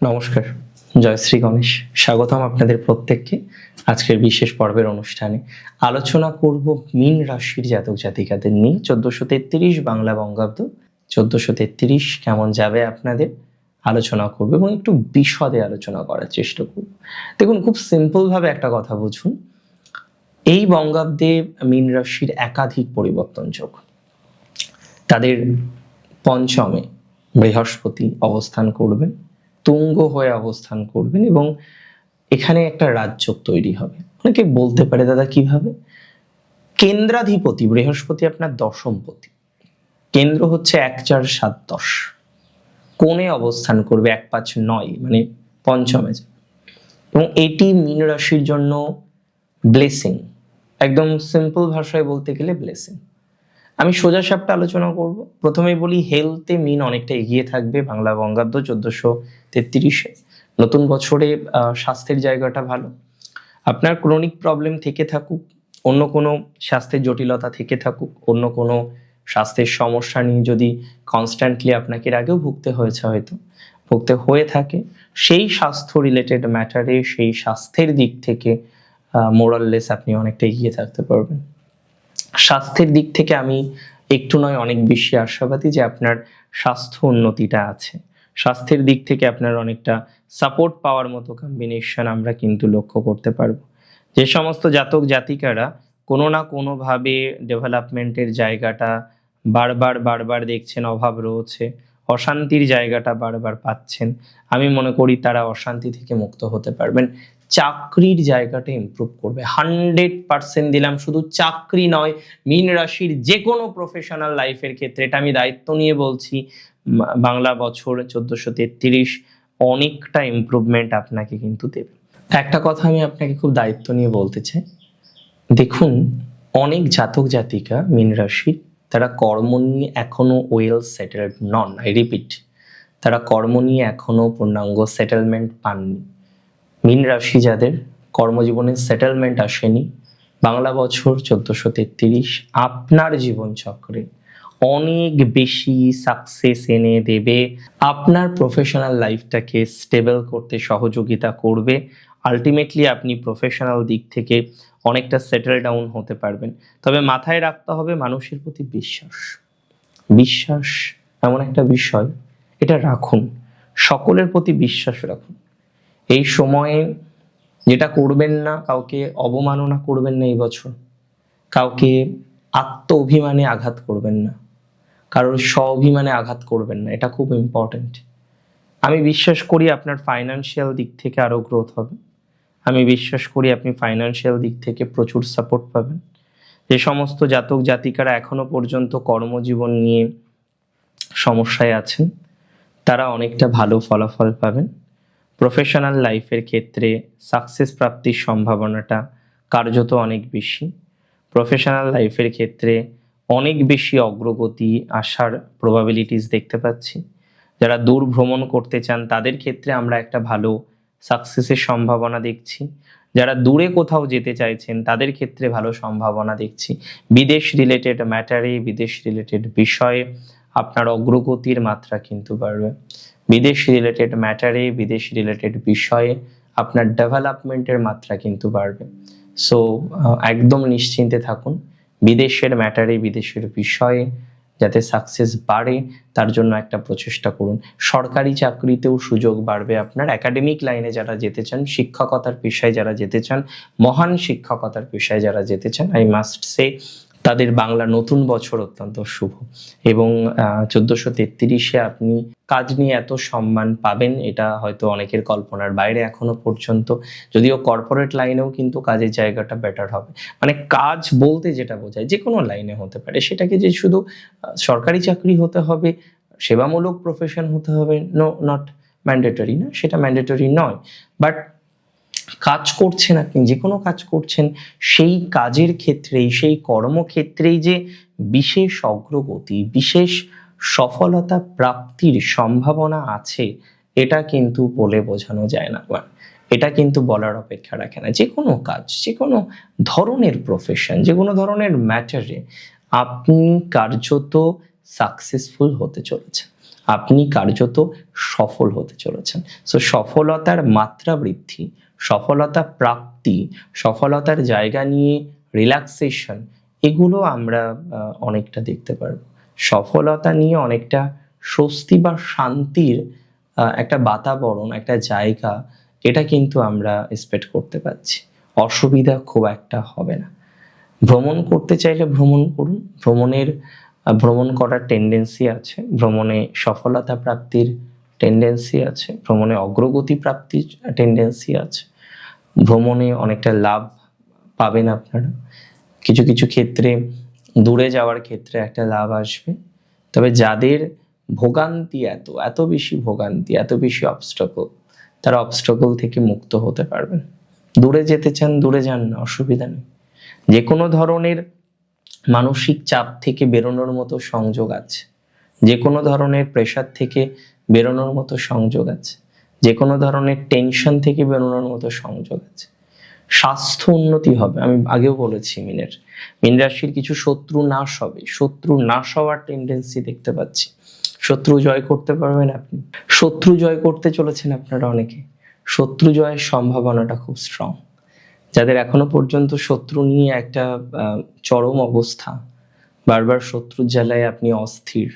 নমস্কার, জয় শ্রী গণেশ। স্বাগতম আপনাদের প্রত্যেককে আজকের বিশেষ পর্বের অনুষ্ঠানে। আলোচনা করব মীন রাশির জাতক জাতিকাদের নিয়ে। 1433 বাংলা বঙ্গাব্দ, 1433 কেমন যাবে আপনাদের আলোচনা করব এবং একটু বিশদে আলোচনা করার চেষ্টা করব। দেখুন, খুব সিম্পল ভাবে একটা কথা বুঝুন। এই বঙ্গাব্দে মীন রাশির একাধিক পরিবর্তন যোগ। তাদের পঞ্চমে বৃহস্পতি অবস্থান করবেন, তুঙ্গ হয়ে অবস্থান করবেন এবং এখানে একটা রাজযোগ তৈরি হবে। অনেকে বলতে পারে, দাদা কিভাবে? কেন্দ্রাধিপতি বৃহস্পতি আপনার দশমপতি, কেন্দ্র হচ্ছে 1, 4, 7, 10, কোণে অবস্থান করবে 1, 5, 9, মানে পঞ্চমে। এবং এটি মীন রাশির জন্য ব্লেসিং। একদম সিম্পল ভাষায় বলতে গেলে ব্লেসিং। আমি সোজা সাপটা আলোচনা করব। প্রথমেই বলি, হেলথে মীন অনেকটা এগিয়ে থাকবে বাংলা বঙ্গাব্দ 1433-এ। নতুন বছরে স্বাস্থ্যের জায়গাটা ভালো। আপনার ক্রনিক প্রবলেম থেকে থাকুক, অন্য কোনো স্বাস্থ্যের জটিলতা থেকে থাকুক, অন্য কোনো স্বাস্থ্যের সমস্যা নিয়ে যদি কনস্ট্যান্টলি আপনাকে এর আগেও ভুগতে হয়ে থাকে, সেই স্বাস্থ্য রিলেটেড ম্যাটারে, সেই স্বাস্থ্যের দিক থেকে মোরাললেস আপনি অনেকটা এগিয়ে থাকতে পারবেন। স্বাস্থ্যের দিক থেকে আমি একটু নয় অনেক বেশি আশাবাদী যে আপনার স্বাস্থ্য উন্নতিটা আছে। স্বাস্থ্যের দিক থেকে আপনার অনেকটা সাপোর্ট পাওয়ার মতো কম্বিনেশন আমরা কিন্তু লক্ষ্য করতে পারবো। যে সমস্ত জাতক জাতিকারা কোনো না কোনোভাবে ডেভেলপমেন্টের জায়গাটা বারবার দেখছেন অভাব রয়েছে, অশান্তির জায়গাটা বারবার পাচ্ছেন, আমি মনে করি তারা অশান্তি থেকে মুক্ত হতে পারবেন। চাকরির জায়গাটা ইমপ্রুভ করবে, 100% দিলাম। শুধু চাকরি নয়, মীন রাশির যে কোনো প্রফেশনাল লাইফের ক্ষেত্রে, এটা আমি দায়িত্ব নিয়ে বলছি, বাংলা বছর 1433 অনেকটা ইমপ্রুভমেন্ট আপনাকে কিন্তু দেবে। একটা কথা আমি আপনাকে খুব দায়িত্ব নিয়ে বলতে চাই, দেখুন, অনেক জাতক জাতিকা মীন রাশি, তারা কর্ম নিয়ে এখনো well settled non. I repeat, তারা কর্ম নিয়ে এখনো পূর্ণাঙ্গ সেটেলমেন্ট পাননি। মীন রাশি যাদের কর্মজীবনে সেটেলমেন্ট আসেনি, বাংলা বছর 1433 আপনার জীবন চক্রে অনেক বেশি সাকসেস এনে দেবে, আপনার প্রফেশনাল লাইফটাকে স্টেবল করতে সহযোগিতা করবে। আলটিমেটলি আপনি প্রফেশনাল দিক থেকে অনেকটা সেটেল ডাউন হতে পারবেন। তবে মাথায় রাখতে হবে মানুষের প্রতি বিশ্বাস এমন একটা বিষয়, এটা রাখুন, সকলের প্রতি বিশ্বাস রাখুন। এই সময়ে যেটা করবেন না, কাউকে অবমাননা করবেন না এই বছর, কাউকে আত্ম অভিমানে আঘাত করবেন না, কারোর স্ব-অভিমানে আঘাত করবেন না, এটা খুব ইম্পর্টেন্ট। আমি বিশ্বাস করি আপনার ফাইন্যান্সিয়াল দিক থেকে আরো গ্রোথ হবে। আমি বিশ্বাস করি আপনি ফাইন্যান্সিয়াল দিক থেকে প্রচুর সাপোর্ট পাবেন। যে সমস্ত জাতক জাতিকারা এখনো পর্যন্ত কর্মজীবন নিয়ে সমস্যায় আছেন, তারা অনেকটা ভালো ফলাফল পাবেন। প্রফেশনাল লাইফের ক্ষেত্রে সাকসেস প্রাপ্তির সম্ভাবনাটা কার্যত অনেক বেশি। প্রফেশনাল লাইফের ক্ষেত্রে অনেক বেশি অগ্রগতি আসার প্রবাবিলিটিস দেখতে পাচ্ছি। যারা দূর ভ্রমণ করতে চান তাদের ক্ষেত্রে আমরা একটা ভালো সাকসেসের সম্ভাবনা দেখছি। যারা দূরে কোথাও যেতে চাইছেন তাদের ক্ষেত্রে ভালো সম্ভাবনা দেখছি। বিদেশ রিলেটেড ম্যাটারে, বিদেশ রিলেটেড বিষয়ে আপনার অগ্রগতির মাত্রা কিন্তু বাড়বে। বিদেশ রিলেটেড ম্যাটারে, বিদেশ রিলেটেড বিষয়ে আপনার ডেভেলপমেন্টের মাত্রা কিন্তু বাড়বে। সো একদম নিশ্চিন্তে থাকুন, বিদেশের ম্যাটারে, বিদেশের বিষয়ে যাতে সাকসেস বাড়ে তার জন্য একটা প্রচেষ্টা করুন। সরকারি চাকরিতেও সুযোগ বাড়বে আপনার। একাডেমিক লাইনে যারা যেতে চান, শিক্ষকতার পেশায় যারা যেতে চান, মহান শিক্ষকতার পেশায় যারা যেতে চান, আই মাস্ট সে তাদের বাংলা নতুন বছর অত্যন্ত শুভ। এবং 1433-এ আপনি কাজ নিয়ে এত সম্মান পাবেন, এটা হয়তো অনেকের কল্পনার বাইরে এখনো পর্যন্ত। যদিও কর্পোরেট লাইনেও কিন্তু কাজের জায়গাটা বেটার হবে। মানে কাজ বলতে যেটা বোঝায় যে কোনো লাইনে হতে পারে, সেটাকে যে শুধু সরকারি চাকরি হতে হবে, সেবামূলক প্রফেশন হতে হবে, নো, নট ম্যান্ডেটরি না, সেটা ম্যান্ডেটরি নয়। বাট কাজ করছেন আপনি, যে কোনো কাজ করছেন, সেই কাজের ক্ষেত্রেই, সেই কর্মক্ষেত্রেই যে বিশেষ অগ্রগতি, বিশেষ সফলতা প্রাপ্তির সম্ভাবনা আছে, এটা কিন্তু বলে বোঝানো যায় না। এটা কিন্তু বলার অপেক্ষা রাখে না। যে কোনো কাজ, যে কোনো ধরনের প্রফেশন, যে কোনো ধরনের ম্যাটারে আপনি কার্যত সাকসেসফুল হতে চলেছেন। আপনি কার্যত সফল হতে চলেছেন। সো সফলতার মাত্রা বৃদ্ধি, সফলতা প্রাপ্তি, সফলতার জায়গা নিয়ে রিল্যাক্সেশন, এগুলো আমরা অনেকটা দেখতে পারবো। সফলতা নিয়ে অনেকটা স্বস্তি বা শান্তির একটা বাতাবরণ, একটা জায়গা, এটা কিন্তু আমরা এক্সপেক্ট করতে পারছি। অসুবিধা খুব একটা হবে না। ভ্রমণ করতে চাইলে ভ্রমণ করুন, ভ্রমণ করার টেন্ডেন্সি আছে, ভ্রমণে সফলতা প্রাপ্তির টেন্ডেন্সি আছে, ভ্রমণে অগ্রগতি প্রাপ্তির টেন্ডেন্সি আছে, ভ্রমণে অনেকটা লাভ পাবেন আপনারা। কিছু কিছু ক্ষেত্রে দূরে যাওয়ার ক্ষেত্রে একটা লাভ আসবে। তবে যাদের ভোগান্তি, এত বেশি ভোগান্তি, এত বেশি অবস্ট্রাগল, তারা অবস্ট্রাগল থেকে মুক্ত হতে পারবেন। দূরে যেতে চান, দূরে যান না, অসুবিধা নেই। যে কোনো ধরনের মানসিক চাপ থেকে বেরোনোর মতো সংযোগ আছে, যে কোনো ধরনের প্রেশার থেকে বেরোনোর মতো সংযোগ আছে, যে কোনো ধরনের টেনশন থেকে বেরোনোর মতো সংযোগ আছে। স্বাস্থ্য উন্নতি হবে। আমি আগেও বলেছি মীন রাশির কিছু শত্রু নাশ হবে, শত্রু নাশ হওয়ার টেন্ডেন্সি দেখতে পাচ্ছি। শত্রু জয় করতে পারবেন আপনি, শত্রু জয় করতে চলেছেন আপনারা অনেকে। শত্রু জয়ের সম্ভাবনাটা খুব স্ট্রং। যাদের এখনো পর্যন্ত শত্রু নিয়ে একটা চরম অবস্থা, বারবার শত্রুর জ্বালায় আপনি অস্থির,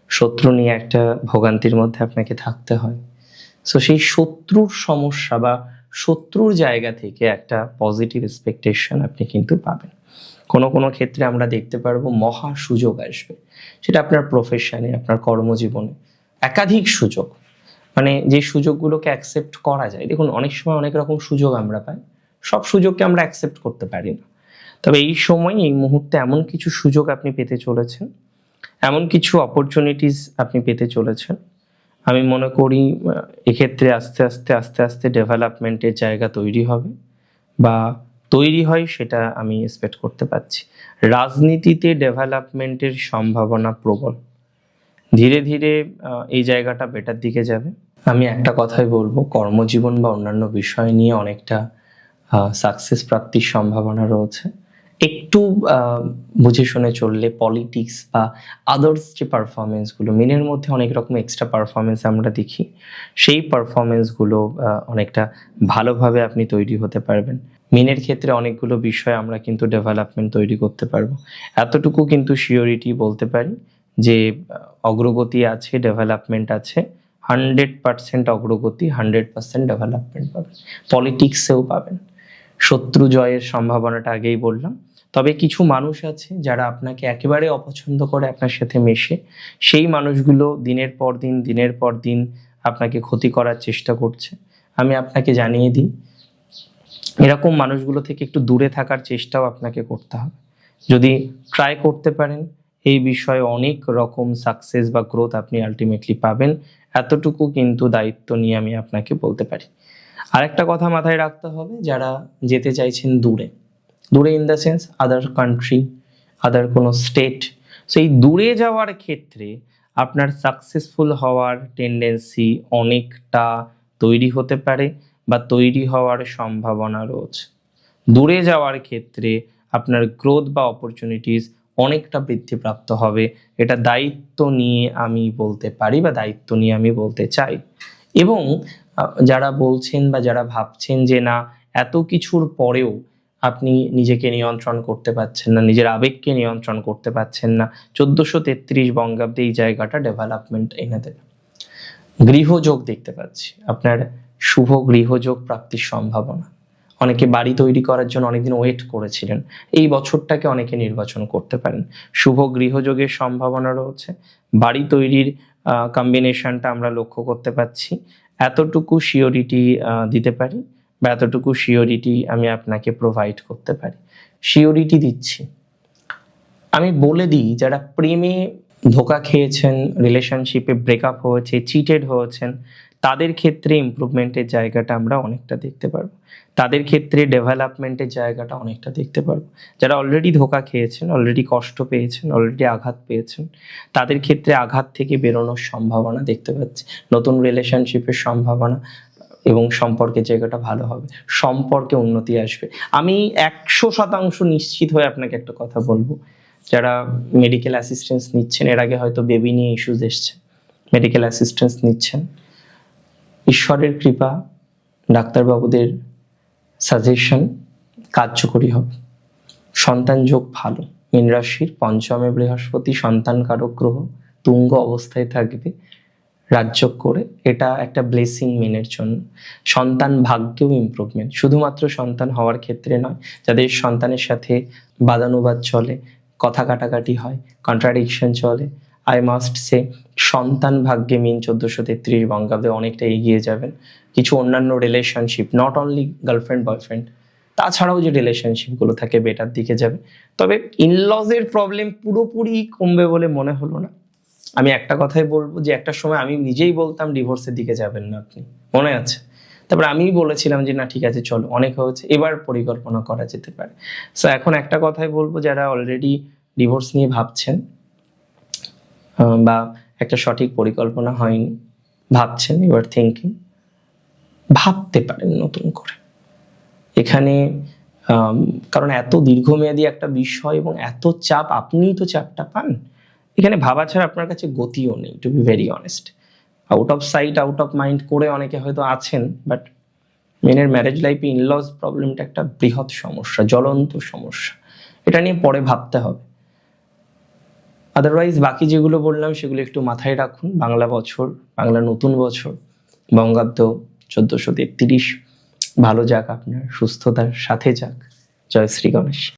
শত্রু নিয়ে একটা ভোগান্তির মধ্যে আপনাকে থাকতে হয়, সো সেই শত্রুর সমস্যা বা শত্রুর জায়গা থেকে একটা পজিটিভ এক্সপেকটেশন আপনি কিন্তু পাবেন। কোনো কোনো ক্ষেত্রে আমরা দেখতে পারবো মহা সুযোগ আসবে, সেটা আপনার প্রফেশনে, আপনার কর্মজীবনে একাধিক সুযোগ, মানে যে সুযোগগুলোকে অ্যাকসেপ্ট করা যায়। দেখুন, অনেক সময় অনেক রকম সুযোগ আমরা পাই, সব সুযোগকে আমরা অ্যাকসেপ্ট করতে পারি না। তবে এই সময়, এই মুহূর্তে এমন কিছু সুযোগ আপনি পেতে চলেছেন, এমন কিছু অপরচুনিটিস আপনি পেতে চলেছেন। আমি মনে করি এক্ষেত্রে আস্তে আস্তে আস্তে আস্তে ডেভেলপমেন্টের জায়গা তৈরি হবে বা তৈরি হয়, সেটা আমি এক্সপেক্ট করতে পারছি। রাজনীতিতে ডেভেলপমেন্টের সম্ভাবনা প্রবল। ধীরে ধীরে এই জায়গাটা বেটার দিকে যাবে। আমি একটা কথাই বলবো, কর্মজীবন বা অন্যান্য বিষয় নিয়ে অনেকটা সাকসেস প্রাপ্তির সম্ভাবনা রয়েছে। একটু বুঝে শুনে চললে পলিটিক্স বা আদার্স যে পারফরমেন্সগুলো, মিনের মধ্যে অনেক রকম এক্সট্রা পারফরমেন্স আমরা দেখি, সেই পারফরমেন্সগুলো অনেকটা ভালোভাবে আপনি তৈরি হতে পারবেন। মিনের ক্ষেত্রে অনেকগুলো বিষয় আমরা কিন্তু ডেভেলপমেন্ট তৈরি করতে পারবো। এতটুকু কিন্তু শিওরিটি বলতে পারি যে অগ্রগতি আছে, ডেভেলপমেন্ট আছে, 100% অগ্রগতি, 100% ডেভেলপমেন্ট পাবেন। পলিটিক্সেও পাবেন। শত্রু জয়ের সম্ভাবনাটা আগেই বললাম। তবে কিছু মানুষ আছে যারা আপনাকে একেবারে অপছন্দ করে আপনার সাথে মেশে, সেই মানুষগুলো দিনের পর দিন আপনাকে ক্ষতি করার চেষ্টা করছে। আমি আপনাকে জানিয়ে দিই, এরকম মানুষগুলো থেকে একটু দূরে থাকার চেষ্টাও আপনাকে করতে হবে। যদি ট্রাই করতে পারেন, এই বিষয়ে অনেক রকম সাকসেস বা গ্রোথ আপনি আলটিমেটলি পাবেন। এতটুকু কিন্তু দায়িত্ব নিয়ে আমি আপনাকে বলতে পারি। আরেকটা কথা মাথায় রাখতে হবে, যারা যেতে চাইছেন দূরে, in the sense other country, other কোনো স্টেট, সেই দূরে যাওয়ার ক্ষেত্রে আপনার সাকসেসফুল হওয়ার টেন্ডেন্সি অনেকটা তৈরি হতে পারে বা তৈরি হওয়ার সম্ভাবনা রয়েছে। দূরে যাওয়ার ক্ষেত্রে আপনার গ্রোথ বা অপরচুনিটিস অনেকটা বৃদ্ধিপ্রাপ্ত হবে। এটা দায়িত্ব নিয়ে আমি বলতে পারি বা দায়িত্ব নিয়ে আমি বলতে চাই। এবং যারা বলছেন বা যারা ভাবছেন যে না, এত কিছুর পরেও আপনি নিজেকে নিয়ন্ত্রণ করতে পারছেন না, নিজের আবেগকে নিয়ন্ত্রণ করতে পারছেন না, 1433 বঙ্গাব্দে এই জায়গাটা ডেভেলপমেন্ট এনে দেবে। গৃহযোগ দেখতে পাচ্ছি, আপনার শুভ গৃহযোগ প্রাপ্তির সম্ভাবনা। অনেকে বাড়ি তৈরি করার জন্য অনেকদিন ওয়েট করেছিলেন, এই বছরটাকে অনেকে নির্বাচন করতে পারেন। শুভ গৃহযোগের সম্ভাবনা রয়েছে, বাড়ি তৈরির কম্বিনেশনটা আমরা লক্ষ্য করতে পাচ্ছি। এতটুকু শিওরিটি দিতে পারি বা এতটুকু শিওরিটি আমি আপনাকে প্রোভাইড করতে পারি। শিওরিটি দিচ্ছি। আমি বলে দিই, যারা প্রেমে ধোঁকা খেয়েছেন, রিলেশনশিপে ব্রেকআপ হয়েছে, চিটেড হয়েছেন, তাদের ক্ষেত্রে ইমপ্রুভমেন্টের জায়গাটা আমরা অনেকটা দেখতে পারবো, তাদের ক্ষেত্রে ডেভেলপমেন্টের জায়গাটা অনেকটা দেখতে পারবো। যারা অলরেডি ধোঁকা খেয়েছেন, অলরেডি কষ্ট পেয়েছেন, অলরেডি আঘাত পেয়েছেন, তাদের ক্ষেত্রে আঘাত থেকে বেরোনোর সম্ভাবনা দেখতে পাচ্ছি, নতুন রিলেশনশিপের সম্ভাবনা এবং সম্পর্কের জায়গাটা ভালো হবে, সম্পর্কে উন্নতি আসবে। আমি 100% নিশ্চিত হয়ে আপনাকে একটা কথা বলবো, যারা মেডিকেল অ্যাসিস্ট্যান্স নিচ্ছেন, এর আগে হয়তো বেবি নিয়ে ইস্যুস এসছে, মেডিকেল অ্যাসিস্ট্যান্স নিচ্ছেন। ঈশ্বরের কৃপা, ডাক্তারবাবুদের সাজেশন কার্যকরী হবে। সন্তান যোগ ভালো। মীন রাশির পঞ্চমে বৃহস্পতি সন্তান কারক গ্রহ, তুঙ্গ অবস্থায় থাকবে রাজযোগ করে। এটা একটা ব্লেসিং মীনের জন্য। সন্তান ভাগ্যেও ইমপ্রুভমেন্ট, শুধুমাত্র সন্তান হওয়ার ক্ষেত্রে নয়, যাদের সন্তানের সাথে বাদানুবাদ চলে, কথা কাটাকাটি হয়, কন্ট্রাডিকশন চলে, আই মাস্ট সে সন্তান ভাগ্যে মীন 1433 বঙ্গাব্দে অনেকটা এগিয়ে যাবেন। কিছু অন্যান্য relationship, not only girlfriend boyfriend, তাছাড়াও যে রিলেশনশিপগুলো থাকে বেটার দিকে যাবে। তবে ইনলজের প্রবলেম পুরোপুরি কমবে বলে মনে হলো না। আমি একটা কথাই বলবো যে একটা সময় আমি নিজেই বলতাম ডিভোর্সের দিকে যাবেন না আপনি, মনে আছে? তারপর আমি বলেছিলাম যে না ঠিক আছে চলো, অনেক হয়েছে, এবার পরিকল্পনা করা যেতে পারে। সো এখন একটা কথাই বলবো, যারা অলরেডি ডিভোর্স নিয়ে ভাবছেন বা একটা সঠিক পরিকল্পনা হয়নি, ভাবছেন, ইউ আর থিঙ্কিং, ভাবতে পারেন নতুন করে এখানে। কারণ এত দীর্ঘমেয়াদী একটা বিষয় এবং এত চাপ, আপনিই তো চাপটা পান। এখানে ভাবা ছাড়া আপনার কাছে গতিও নেই, to be very honest. Out of sight out of mind করে অনেকে হয়তো আছেন, বাট মেনের ম্যারেজ লাইফে ইনলজ প্রবলেমটা একটা বৃহৎ সমস্যা, জ্বলন্ত সমস্যা। এটা নিয়ে পরে ভাবতে হবে। আদারওয়াইজ বাকি যেগুলো বললাম সেগুলো একটু মাথায় রাখুন। বাংলা বছর, বাংলা নতুন বছর, বঙ্গাব্দ 1433 ভালো যাক, আপনার সুস্থতার সাথে যাক। জয় শ্রী গণেশ।